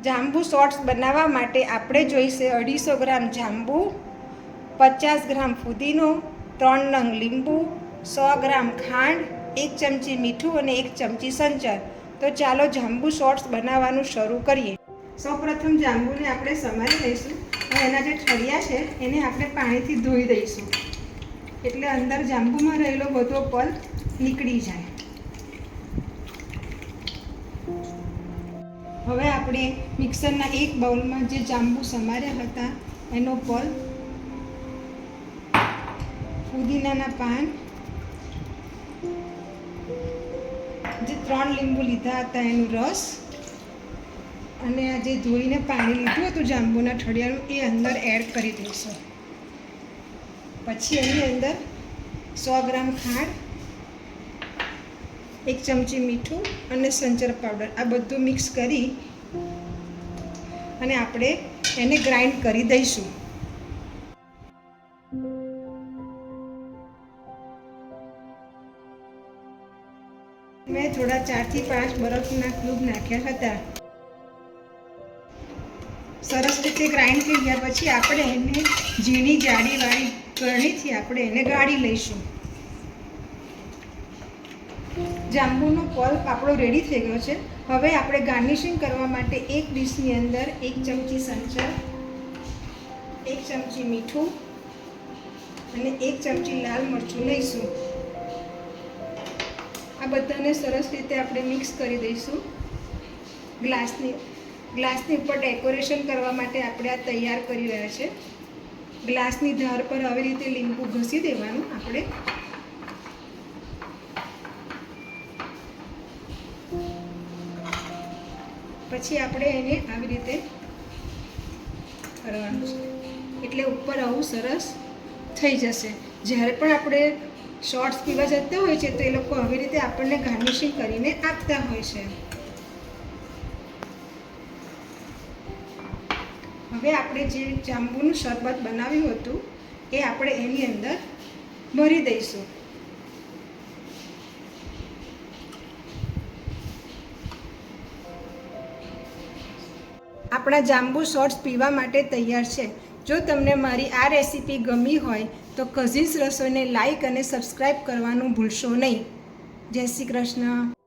જાંબુ shorts બનાવવા માટે આપણે જોઈશે 250 ગ્રામ જાંબુ, 50 ગ્રામ ફુદીનો, 3 નંગ લીંબુ, 100 ગ્રામ ખાંડ, 1 ચમચી મીઠું અને 1 ચમચી સંચર. તો ચાલો જાંબુ શોર્ટ્સ બનાવવાનું શરૂ કરીએ. સૌપ્રથમ જાંબુને આપણે સમારી લઈશું અને એના જે ઠળિયા છે એને આપણે પાણીથી ધોઈ દઈશું, એટલે અંદર જાંબુમાં રહેલો બધો પલ્પ નીકળી જાય. હવે આપણે મિક્સરના એક બાઉલમાં જે જાંબુ સમાર્યા હતા એનો પલ્પ, પુદીનાના પાન, જે 3 લીંબુ લીધા હતા એનો રસ અને આ જે ધોઈને પાણી લીધું હતું જાંબુના ઠળિયાનું એ અંદર એડ કરી દઈશું. પછી એની અંદર 100 ગ્રામ ખાંડ, 1 ચમચી મીઠું અને સંચર પાવડર આ બધું મિક્સ કરી અને આપણે એને ગ્રાઇન્ડ કરી દઈશું. મેં થોડા 4 થી 5 બરફના ક્યુબ નાખ્યા હતા. સરસ રીતે ગ્રાઇન્ડ થઈ ગયા પછી આપણે એને ઝીણી જાડીવાળી ગળણીથી આપણે એને ગાળી લઈશું. જાંબુનો પલ્પ આપણો રેડી થઈ ગયો છે. હવે આપણે ગાર્નિશિંગ કરવા માટે એક ડીશની અંદર 1 ચમચી સંચર, 1 ચમચી મીઠું અને 1 ચમચી લાલ મરચું લઈશું. આ બધાને સરસ રીતે આપણે મિક્સ કરી દઈશું. ગ્લાસની ઉપર ડેકોરેશન કરવા માટે આપણે આ તૈયાર કરી રહ્યા છે. ગ્લાસની ધાર પર આવી રીતે લીંબુ ઘસી દેવાનું આપણે. પછી આપણે એને આવી રીતે કરવાનું છે એટલે ઉપર આવું સરસ થઈ જશે. જ્યારે પણ આપણે શોર્ટ્સ પીવા જતા હોય છે તો એ લોકો આવી રીતે આપણને ગાર્નિશિંગ કરીને આપતા હોય છે. હવે આપણે જે જાંબુનું શરબત બનાવ્યું હતું એ આપણે એની અંદર ભરી દઈશું. આપણા જાંબુ શોર્ટ્સ પીવા માટે તૈયાર છે. જો તમને મારી આ રેસીપી ગમી હોય તો કઝિન્સ રસોઈને લાઈક અને સબસ્ક્રાઈબ કરવાનું ભૂલશો નહીં. જય શ્રી કૃષ્ણ.